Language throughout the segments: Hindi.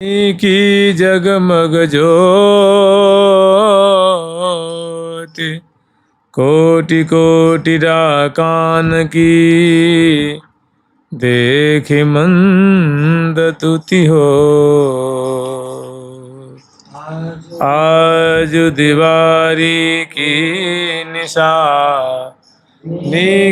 की जगमग ज्योति कोटि कोटि राकान की देखि मंद तुति हो। आज दीवारी की निशानी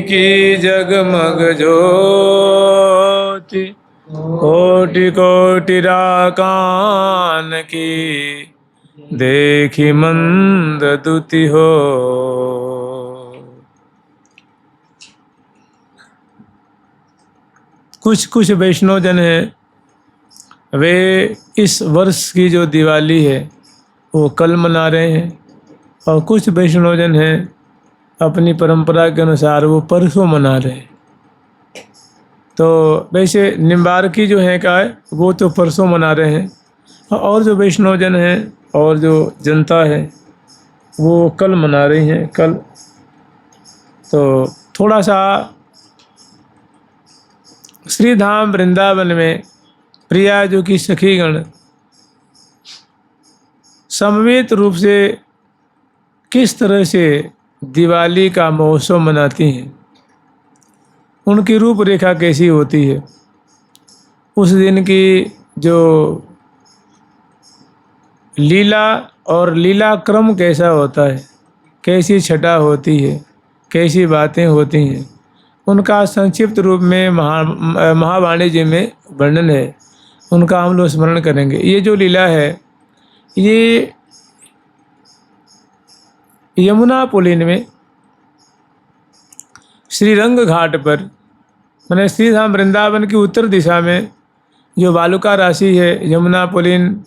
की जगमग ज्योति कोटि कोटि राकान की देखि मंद दुति हो। कुछ कुछ वैष्णव जन हैं, वे इस वर्ष की जो दिवाली है वो कल मना रहे हैं, और कुछ वैष्णव जन हैं अपनी परंपरा के अनुसार वो परसों मना रहे हैं। तो वैसे निम्बार्की जो है का है वो तो परसों मना रहे हैं, और जो वैष्णव जन हैं और जो जनता है वो कल मना रही हैं। कल तो थोड़ा सा श्रीधाम वृंदावन में प्रिया जो कि सखीगण समवेत रूप से किस तरह से दिवाली का महोत्सव मनाती हैं, उनकी रूपरेखा कैसी होती है, उस दिन की जो लीला और लीला क्रम कैसा होता है, कैसी छटा होती है, कैसी बातें होती हैं, उनका संक्षिप्त रूप में महावाणी जी में वर्णन है। उनका हम लोग स्मरण करेंगे। ये जो लीला है ये यमुना पुलिन में श्रीरंग घाट पर, मैंने श्रीधाम वृंदावन की उत्तर दिशा में जो बालुका राशि है यमुना पुलिन,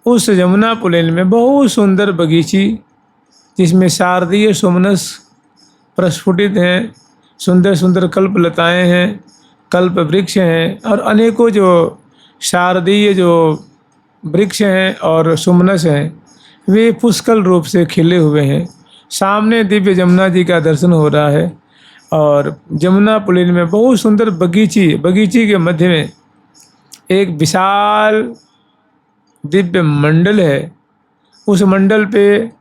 उस यमुना पुलिन में बहुत सुंदर बगीची जिसमें शारदीय सोमनस प्रस्फुटित हैं, सुंदर सुंदर कल्प लताएँ हैं, कल्प वृक्ष हैं, और अनेकों जो शारदीय जो वृक्ष हैं और सुमनस हैं वे पुष्कल रूप से खिले हुए हैं। सामने दिव्य जमुना जी का दर्शन हो रहा है, और जमुना पुलिन में बहुत सुंदर बगीची के मध्य में एक विशाल दिव्य मंडल है। उस मंडल पे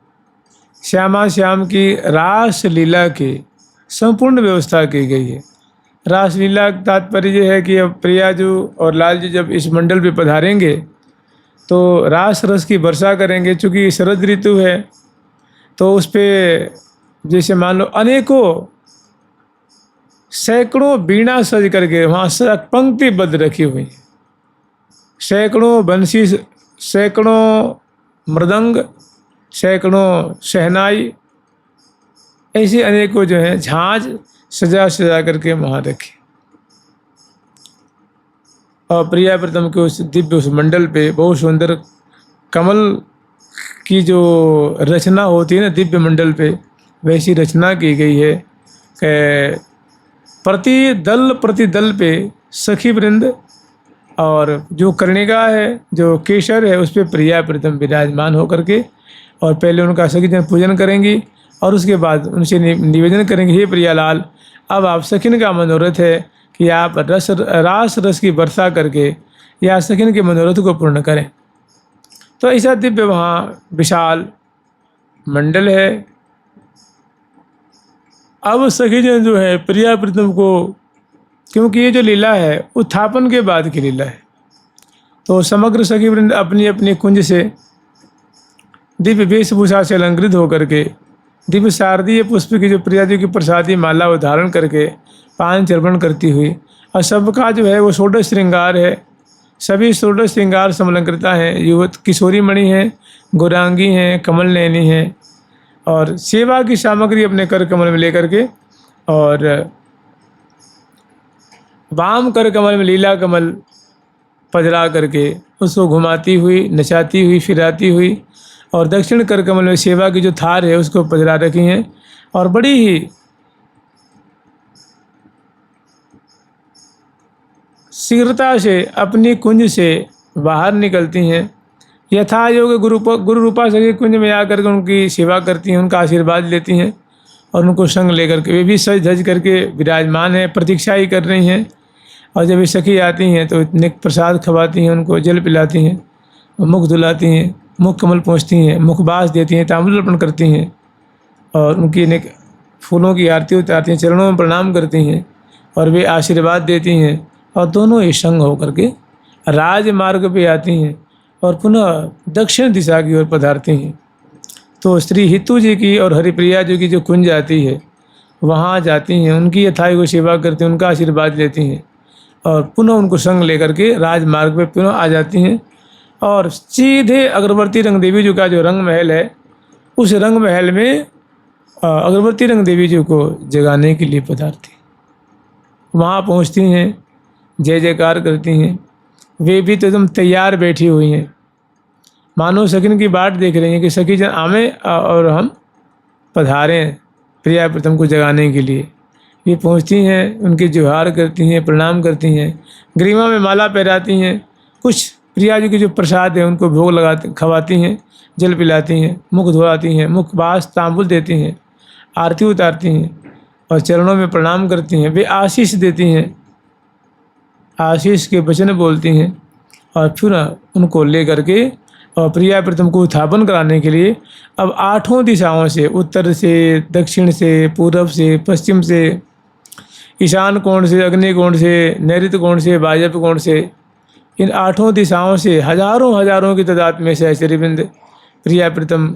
श्यामा श्याम की रास लीला की संपूर्ण व्यवस्था की गई है। रास लीला का तात्पर्य यह है कि अब प्रिया जी और लाल जी जब इस मंडल पे पधारेंगे तो रास रस की वर्षा करेंगे। चूँकि शरद ऋतु है तो उस पर जैसे मान लो अनेकों सैकड़ों बीणा सज करके वहाँ पंक्तिबद्ध रखी हुई है, सैकड़ों बंसी, सैकड़ों मृदंग, सैकड़ों शहनाई, ऐसे अनेकों जो हैं झांझ सजा सजा करके वहाँ रखे। और प्रिया प्रथम के उस दिव्य उस मंडल पे बहुत सुंदर कमल की जो रचना होती है ना दिव्य मंडल पे, वैसी रचना की गई है कि प्रति दल पे सखी वृंद, और जो कर्णिका है जो केसर है उस पर प्रिया प्रथम विराजमान होकर के, और पहले उनका सखी जन पूजन करेंगी और उसके बाद उनसे निवेदन करेंगे, हे प्रियालाल अब आप सखिन का मनोरथ है कि आप रास रस की वर्षा करके या सखिन के मनोरथ को पूर्ण करें। तो ऐसा दिव्य वहाँ विशाल मंडल है। अब सखी जन जो है प्रिया प्रीतम को, क्योंकि ये जो लीला है उत्थापन के बाद की लीला है, तो समग्र सखी वृंद अपनी अपनी कुंज से दिव्य वेशभूषा से अलंकृत होकर के दिव्य शारदीय पुष्प की जो प्रिया जी की प्रसादी माला धारण करके पान चर्पण करती हुई, और सबका जो है वो षोडश श्रृंगार है, सभी षोडश श्रृंगार समलंकृता हैं, युवत किशोरी मणि हैं, गौरांगी हैं, कमल नयनी हैं, और सेवा की सामग्री अपने कर कमल में लेकर के, और वाम कर कमल में लीला कमल पधरा करके उसको घुमाती हुई, नचाती हुई, फिराती हुई, और दक्षिण कर कमल में सेवा की जो थार है उसको पधरा रखी हैं, और बड़ी ही शीघ्रता से अपनी कुंज से बाहर निकलती हैं। यथा योग गुरु रूपा सखी कुंज में आकर के उनकी सेवा करती हैं, उनका आशीर्वाद लेती हैं, और उनको संग लेकर के वे भी सज धज करके विराजमान हैं, प्रतीक्षा ही कर रही हैं। और जब ये सखी आती हैं तो इतने प्रसाद खवाती हैं, उनको जल पिलाती हैं, मुख धुलाती हैं, मुख कमल पहुँचती हैं, मुखबास देती हैं, तांबूल अर्पण करती हैं और उनकी अनेक फूलों की आरती उतारती हैं, चरणों में प्रणाम करती हैं और वे आशीर्वाद देती हैं और दोनों ही संग होकर के राजमार्ग पे आती हैं और पुनः दक्षिण दिशा की ओर पधारती हैं। तो श्री हितू जी की और हरिप्रिया जी की जो कुंज आती है वहाँ जाती हैं, उनकी यथाई को सेवा करती हैं, उनका आशीर्वाद लेती हैं और पुनः उनको संग लेकर के राजमार्ग पे पुनः आ जाती हैं और सीधे अगरबत्ती रंग देवी जी का जो रंग महल है उस रंग महल में अगरबत्ती रंग देवी जी को जगाने के लिए पधारती। वहाँ पहुँचती हैं, जय जयकार करती हैं। वे भी तो एकदम तैयार बैठी हुई हैं, मानो सखिन की बाट देख रही हैं कि सखी जन आवे और हम पधारें प्रिया प्रीतम को जगाने के लिए। ये पहुँचती हैं, उनकी जोहार करती हैं, प्रणाम करती हैं, ग्रीवा में माला पहनाती हैं, कुछ प्रिया जी की जो प्रसाद है उनको भोग लगाती खवाती हैं, जल पिलाती हैं, मुख धुलाती हैं, मुख बास तांबुल देती हैं, आरती उतारती हैं और चरणों में प्रणाम करती हैं। वे आशीष देती हैं, आशीष के वचन बोलती हैं और फिर उनको ले करके और प्रिया प्रीतम को उत्थापन कराने के लिए अब 8 दिशाओं से, उत्तर से, दक्षिण से, पूर्व से, पश्चिम से, ईशान कोण से, अग्नि कोण से, नैऋत्य कोण से, वायव्य कोण से, इन 8 दिशाओं से हजारों की तादाद में से श्रीबिंद प्रिया प्रीतम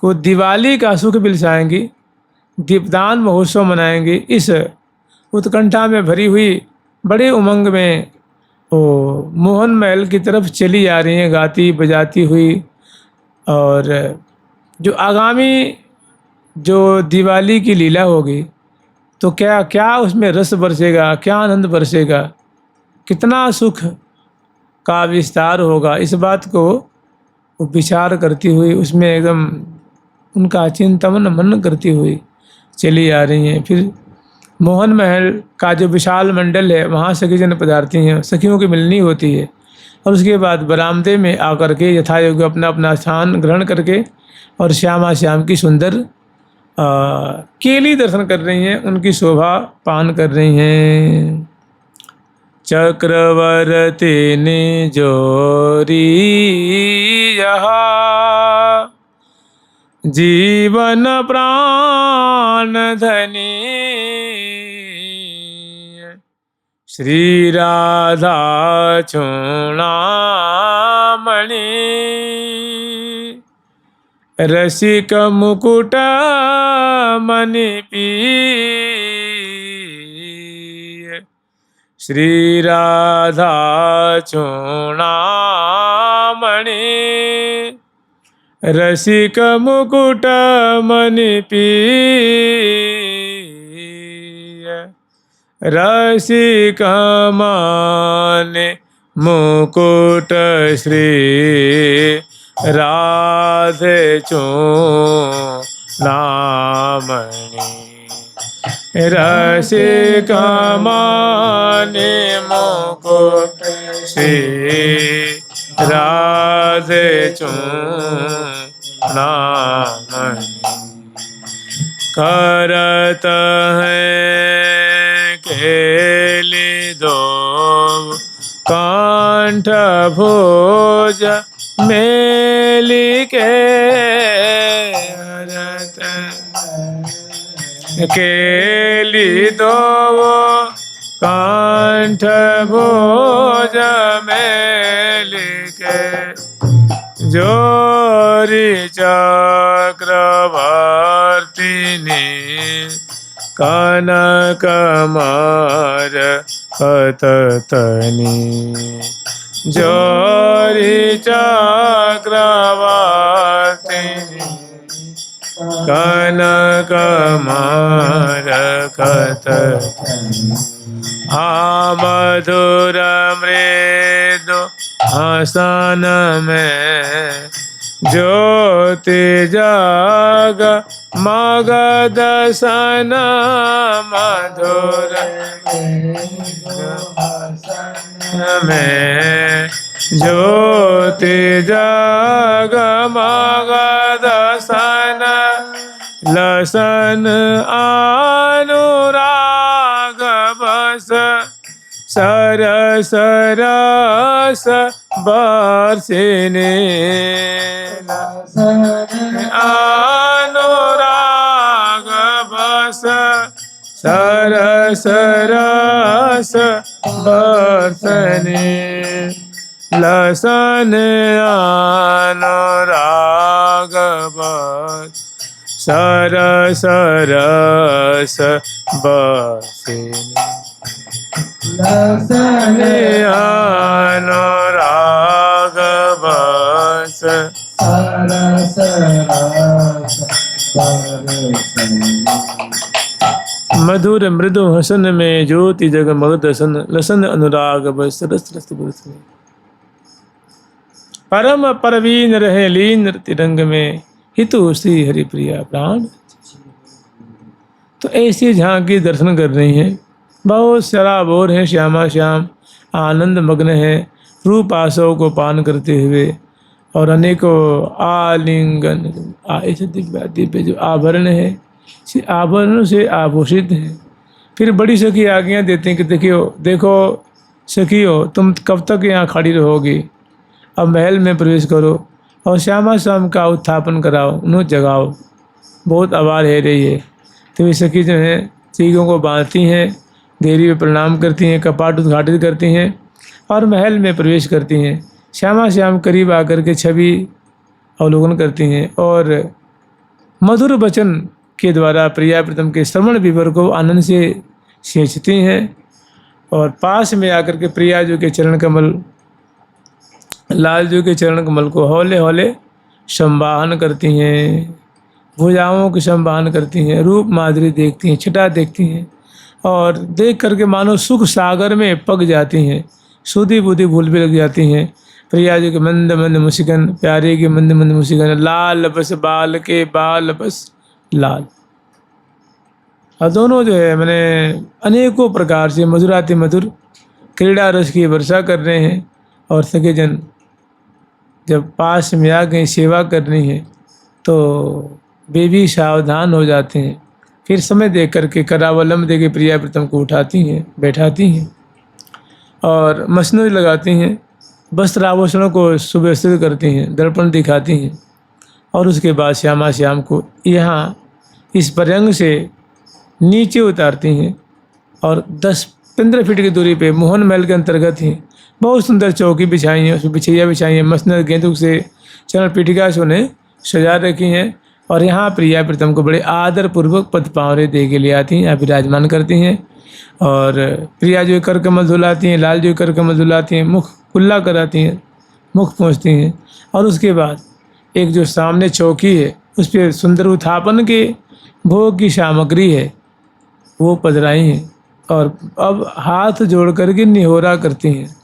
को दिवाली का सुख बिलसाएंगी, दीपदान महोत्सव मनाएंगे। इस उत्कंठा में भरी हुई बड़े उमंग में वो मोहन महल की तरफ चली आ रही हैं गाती बजाती हुई। और जो आगामी जो दिवाली की लीला होगी तो क्या क्या उसमें रस बरसेगा, क्या आनंद बरसेगा, कितना सुख का विस्तार होगा, इस बात को वो विचार करती हुई उसमें एकदम उनका चिंतन मनन करती हुई चली आ रही हैं। फिर मोहन महल का जो विशाल मंडल है वहाँ सखी जन पधारती हैं, सखियों की मिलनी होती है और उसके बाद बरामदे में आकर के यथायोग्य अपना अपना स्थान ग्रहण करके और श्यामा श्याम की सुंदर केली दर्शन कर रही हैं, उनकी शोभा पान कर रही हैं। चक्रवर्ती ने जोरी यहाँ जीवन प्राण धनी श्री राधा चूड़ामणि रसिक मुकुट मणि पीय श्री राधा चूड़ामणि रसिक मुकुट मणि पीय रसिक माने मुकुट श्री राधे चूड़ामणि रसिक माने मुकुट श्री राधे चूड़ामणि करत है केली दो कंठ भोज मेली के हरत केली दो कंठ भोज मेली के जोरी चक्रवर्तिनी कनक मर पततनी जोरी चक्रवर्तिनी कनक मर कततनी मधुर मृदु हसन में ज्योति जग मगध सन मधुर में ज्योति जग मगध सन लसन अनुराग बस सरस रस बरसने अनुराग बस सरस रस बरसने लसन अनुराग बस सरस रस बरसने लसन अनुराग बस सरस रस बरसने मधुर मृदु हसन में ज्योति जगमग दसन लसन अनुराग बस रस रस बरसने परम परवीन रहे लीन तिरंग में हितु श्री हरि प्रिया प्राण। तो ऐसी झांकी दर्शन कर रही हैं, बहुत शराबोर हैं, श्यामा श्याम आनंद मग्न है रूप आसव को पान करते हुए और अनेकों आलिंगन ऐसे दिव्य दिव्य जो आभरण है आभरणों से आभूषित हैं। फिर बड़ी सखी आज्ञा देते हैं कि देखो सखियो तुम कब तक यहाँ खड़ी रहोगी, अब महल में प्रवेश करो और श्यामा श्याम का उत्थापन कराओ, उन्हें जगाओ, बहुत आवाज़ है रही है। तो वे सखी जो हैं चीखों को बांधती हैं, देरी में प्रणाम करती हैं, कपाट उद्घाटित करती हैं और महल में प्रवेश करती हैं। श्यामा श्याम करीब आकर के छवि अवलोकन करती हैं और मधुर वचन के द्वारा प्रिया प्रीतम के श्रवण विवर को आनंद से सींचती हैं और पास में आकर के प्रिया जी के चरण कमल लाल जी के चरण कमल को हौले हौले संवाहन करती हैं, भुजाओं की संवाहन करती हैं, रूप माधुरी देखती हैं, छटा देखती हैं और देख करके मानो सुख सागर में पक जाती हैं, सुधी बुद्धि भूल भी लग जाती हैं। प्रिया जी के मंद मंद मुस्कान, प्यारे के मंद मंद मुस्कान, लाल बस बाल के बाल बस लाल। और दोनों जो है मैंने अनेकों प्रकार से मधुराति मधुर क्रीड़ा रस की वर्षा कर रहे हैं और सके जन जब पास में आ गए सेवा करनी है तो वे भी सावधान हो जाते हैं। फिर समय देख करके करावलंब दे के प्रिया प्रीतम को उठाती हैं, बैठाती हैं और मसनूरी लगाती हैं, वस्त्र आभूषणों को सुव्यवस्थित करती हैं, दर्पण दिखाती हैं और उसके बाद श्यामा श्याम को यहाँ इस पर्यंग से नीचे उतारती हैं और 10-15 फीट की दूरी पे मोहन महल के अंतर्गत ही बहुत सुंदर चौकी बिछाई हैं, उसमें बिछैया बिछाई हैं, मसनद गेंदुक से चरण पीठिका से उन्हें सजा रखी हैं और यहाँ प्रिया प्रीतम को बड़े आदर पूर्वक पद पावरे दे के ले आती हैं, विराजमान करती हैं और प्रिया जो कर कमल धुलाती हैं, लाल जो कर कमल धुलाती हैं, मुख कुल्ला कराती हैं, मुख पहुँचती हैं और उसके बाद एक जो सामने चौकी है उस पर सुंदर उत्थापन के भोग की सामग्री है वो पधराई हैं और अब हाथ जोड़ करके निहोरा करती हैं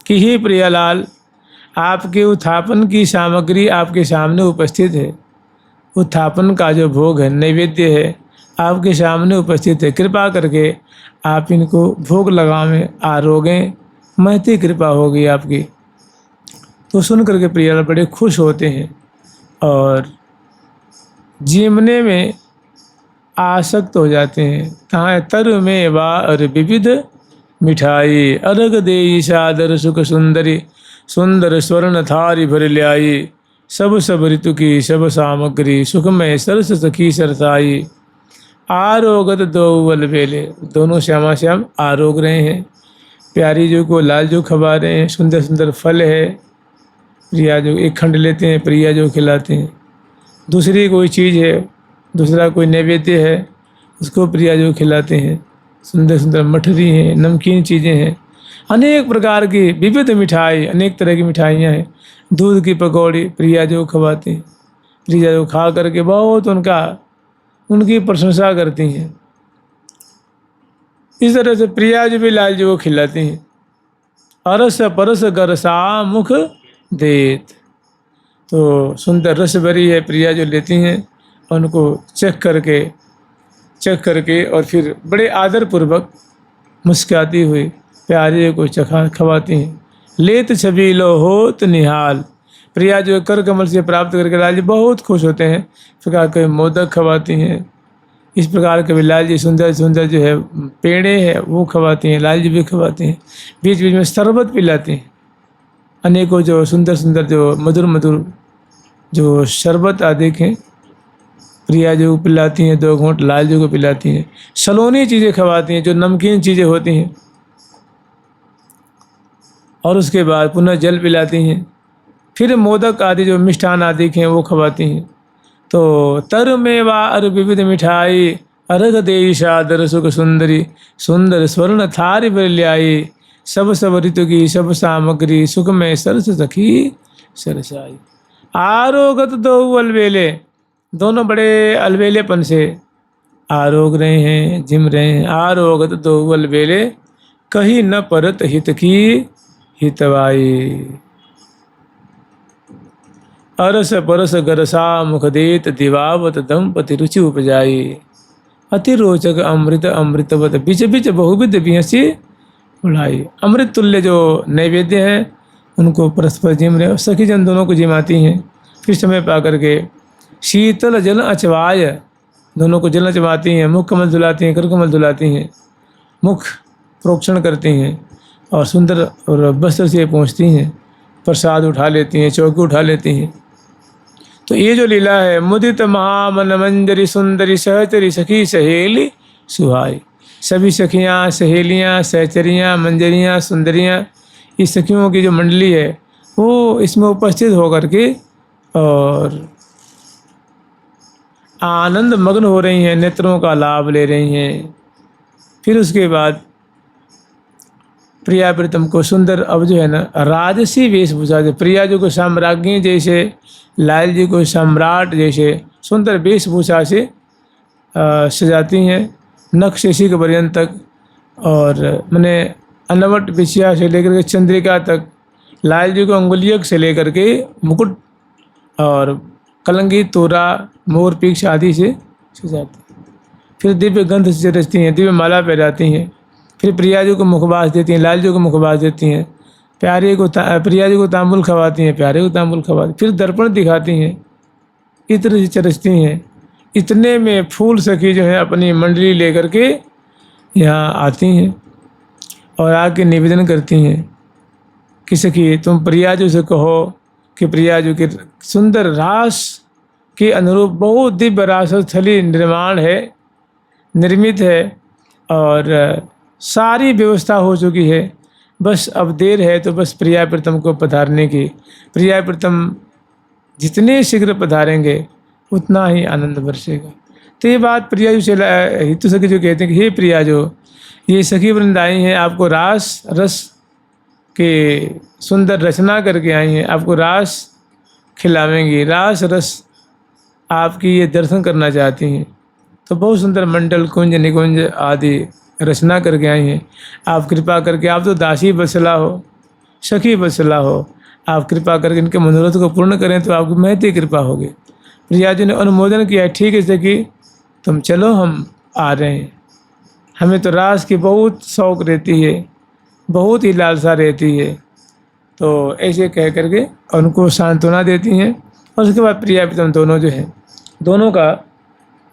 कि हे प्रियालाल, आपके उत्थापन की सामग्री आपके सामने उपस्थित है, उत्थापन का जो भोग है नैवेद्य है आपके सामने उपस्थित है, कृपा करके आप इनको भोग लगावें, आरोगें, महती कृपा होगी आपकी। तो सुन करके प्रियालाल बड़े खुश होते हैं और जीवने में आसक्त हो जाते हैं। कहाँ तर में वार विविध मिठाई, अर्घ देई सादर सुख सुंदरी, सुंदर स्वर्ण थारी भर ल्याई, सब सब ऋतु की सब सामग्री, सुखमय सरस सखी सरसाई, आरोगत दो बल बेले। दोनों श्यामा श्याम आरोग रहे हैं, प्यारी जो को लाल जो खवा रहे हैं, सुंदर सुंदर फल है, प्रिया जो एक खंड लेते हैं, प्रिया जो खिलाते हैं, दूसरी कोई चीज़ है, दूसरा कोई नैवेद्य है उसको प्रिया जो खिलाते हैं, सुंदर सुंदर मठरी हैं, नमकीन चीज़ें हैं, अनेक प्रकार की विविध मिठाई, अनेक तरह की मिठाइयाँ हैं, दूध की पकौड़ी प्रिया जो खवाते हैं। प्रिया जो खा करके बहुत उनकी प्रशंसा करती हैं। इस तरह से प्रिया जो भी लाल जो खिलाती हैं। अरस परस गरसा मुख देत, तो सुंदर रस भरी है प्रिया जो लेती हैं, उनको चख करके और फिर बड़े आदर पूर्वक मुस्कुराती हुई प्यारे को चखा खवाती हैं। लेत छबीलो होत निहाल, प्रिया जो कर कमल से प्राप्त करके लाल जी बहुत खुश होते हैं, फिर कोई मोदक खवाती हैं, इस प्रकार कभी लाल जी सुंदर सुंदर जो है पेड़े है वो खवाती हैं, लाल जी भी खवाती हैं, बीच बीच में शरबत पिलाती हैं, अनेकों जो सुंदर सुंदर जो मधुर मधुर जो शरबत आदि के प्रिया जी को पिलाती हैं, 2 घूंट लाल जी को पिलाती हैं, सलोनी चीज़ें खवाती हैं जो नमकीन चीज़ें होती हैं, और उसके बाद पुनः जल पिलाती हैं, फिर मोदक आदि जो मिष्ठान आदि के हैं वो खवाती हैं। तो तर मेवा अर विविध मिठाई अर्घ देई सादर सुख सुंदरी सुंदर स्वर्ण थारी पर ल्याई सब सब ऋतु की सब सामग्री सुख में सरस सखी सरसाई। आरोगत दो अलबेले, दोनों बड़े अलबेलेपन से आरोग रहे हैं, जिम रहे हैं। आरोगत दो अलबेले कहीं न परत हित की हितवाई। अरस परस गरसा मुख देत दिवावत दंपति रुचि उपजाई। अति रोचक अमृत अमृतवत बिच बिच बहुविध बिहसी उड़ाई। अमृत तुल्य जो नैवेद्य हैं उनको परस्पर जिम रहे, सखी जन दोनों को जिमाती हैं। फिर समय पा करके शीतल जल अचवाय, दोनों को जल अचवाती हैं, मुख कमल धुलाती हैं, कर कमल धुलाती हैं, मुख प्रोक्षण करती हैं और सुंदर और वस्त्र से पहुँचती हैं, प्रसाद उठा लेती हैं, चौकी उठा लेती हैं। तो ये जो लीला है, मुदित महामन मंजरी सुंदरी सहचरी सखी सहेली सुहाई। सभी सखियाँ, सहेलियाँ, सहचरियाँ, मंजरियाँ, सुंदरियाँ, इस सखियों की जो मंडली है वो इसमें उपस्थित होकर के और आनंद मग्न हो रही हैं, नेत्रों का लाभ ले रही हैं। फिर उसके बाद प्रिया प्रीतम को सुंदर अब जो है ना राजसी वेशभूषा से, प्रिया जी को साम्राज्ञी जैसे, लाल जी को सम्राट जैसे सुंदर वेशभूषा से सजाती हैं, नख से शिख पर्यंत तक, और मैंने अनवट बिछिया से लेकर के चंद्रिका तक, लाल जी को अंगुलियक से लेकर के मुकुट और कलंगी तोरा मोर पीक्ष आदि से सजाती। फिर दिव्य गंध से रचती हैं, दिव्य माला पहनाती हैं। फिर प्रिया जी को मुखबास देती हैं, लाल जी को मुखबास देती हैं, प्यारे को प्रिया जी को तांबुल खवाती हैं, प्यारे को तांबुल खवाती, फिर दर्पण दिखाती हैं, इत्र से चरचती हैं। इतने में फूल सखी जो है अपनी मंडली लेकर के यहाँ आती हैं और आके निवेदन करती हैं कि सखी तुम प्रिया जी से कहो कि प्रिया जी के सुंदर रास के अनुरूप बहुत दिव्य रासस्थली निर्माण है, निर्मित है और सारी व्यवस्था हो चुकी है, बस अब देर है तो बस प्रिया प्रीतम को पधारने की। प्रिया प्रीतम जितने शीघ्र पधारेंगे उतना ही आनंद बरसेगा। तो ये बात प्रिया जी से हितु सखी जो कहते हैं कि हे प्रिया जो ये सखी वृंद आई हैं, आपको रास रस के सुंदर रचना करके आई हैं, आपको रास खिलावेंगी, रास रस आपकी ये दर्शन करना चाहती हैं। तो बहुत सुंदर मंडल कुंज निकुंज आदि रचना करके आई हैं। आप कृपा करके, आप तो दासी बसला हो, सखी बसला हो, आप कृपा करके इनके मनोरथ को पूर्ण करें तो आपकी महती कृपा होगी। प्रिया जी ने अनुमोदन किया, ठीक है सखी तुम चलो, हम आ रहे हैं, हमें तो रास की बहुत शौक़ रहती है, बहुत ही लालसा रहती है। तो ऐसे कह करके उनको सांत्वना देती हैं और उसके बाद प्रिया प्रीतम दोनों जो हैं, दोनों का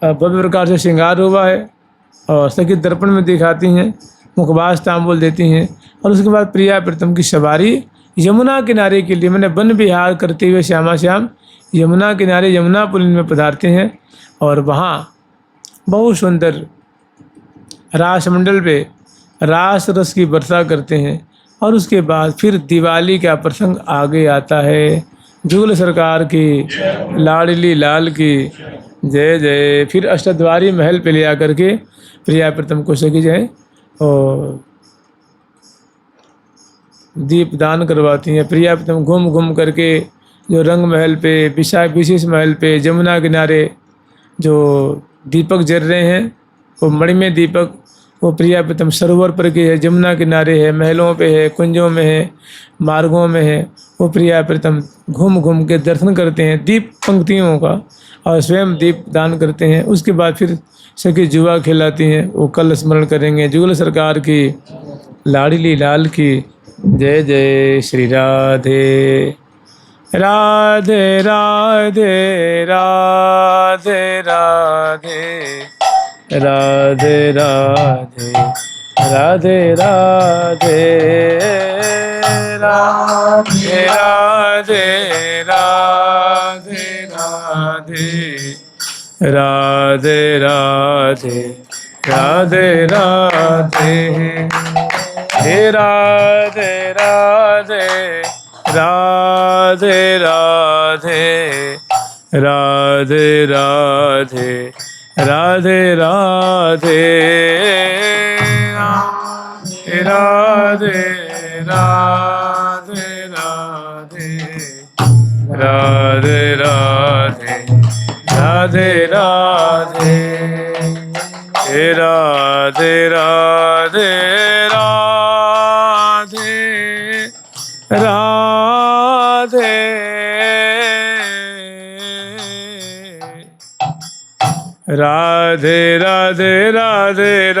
भव्य प्रकार से श्रृंगार हुआ है और सखी दर्पण में दिखाती हैं, मुखबास तांबुल देती हैं और उसके बाद प्रिया प्रीतम की सवारी यमुना किनारे के लिए, मैंने वन विहार करते हुए श्यामा श्याम यमुना किनारे यमुना पुलिन में पधारते हैं और वहाँ बहुत सुंदर रास मंडल पे रास रस की वर्षा करते हैं। और उसके बाद फिर दिवाली का प्रसंग आगे आता है। जुगल सरकार की, लाडली लाल की जय जय। फिर अष्टद्वारी महल पे ले आकर के प्रिया प्रीतम को सखी जाए और दीप दान करवाती हैं। प्रिया प्रीतम घूम घूम करके जो रंग महल पे, विशेष महल पे, जमुना किनारे जो दीपक जल रहे हैं वो मणिमय दीपक, वो प्रिया प्रीतम सरोवर पर के है, जमुना किनारे है, महलों पे है, कुंजों में है, मार्गों में है। वो प्रिया प्रीतम घूम घूम के दर्शन करते हैं दीप पंक्तियों का और स्वयं दीप दान करते हैं। उसके बाद फिर सखी जुआ खिलाती हैं, वो कल स्मरण करेंगे। जुगल सरकार की, लाडली लाल की जय जय। श्री राधे राधे राधे राधे राधे राधे राधे राधे राधे राधे राधे राधे राधे राधे राधे राधे हे राधे राधे राधे राधे राधे राधे राधे राधे राधे राधे राधे राधे राधे राधे हे राधे राधे राधे राधे राधे राधे राधे राधे राधे राधे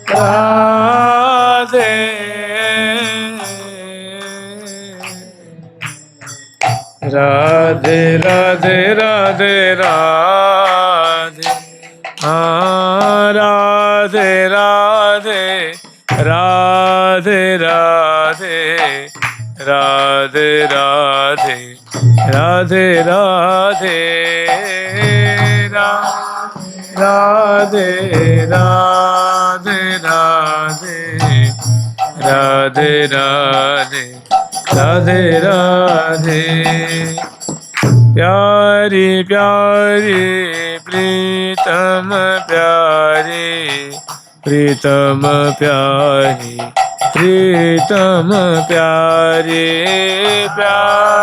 राधे राधे राधे राधे राधे राधे हाँ राधे राधे राधे राधे राधे राधे राधे राधे राधे राधे राधे राधे राधे राधे प्यारी प्यारी प्रीतम प्यारी प्रीतम प्यारी प्रीतम प्यारी प्यारी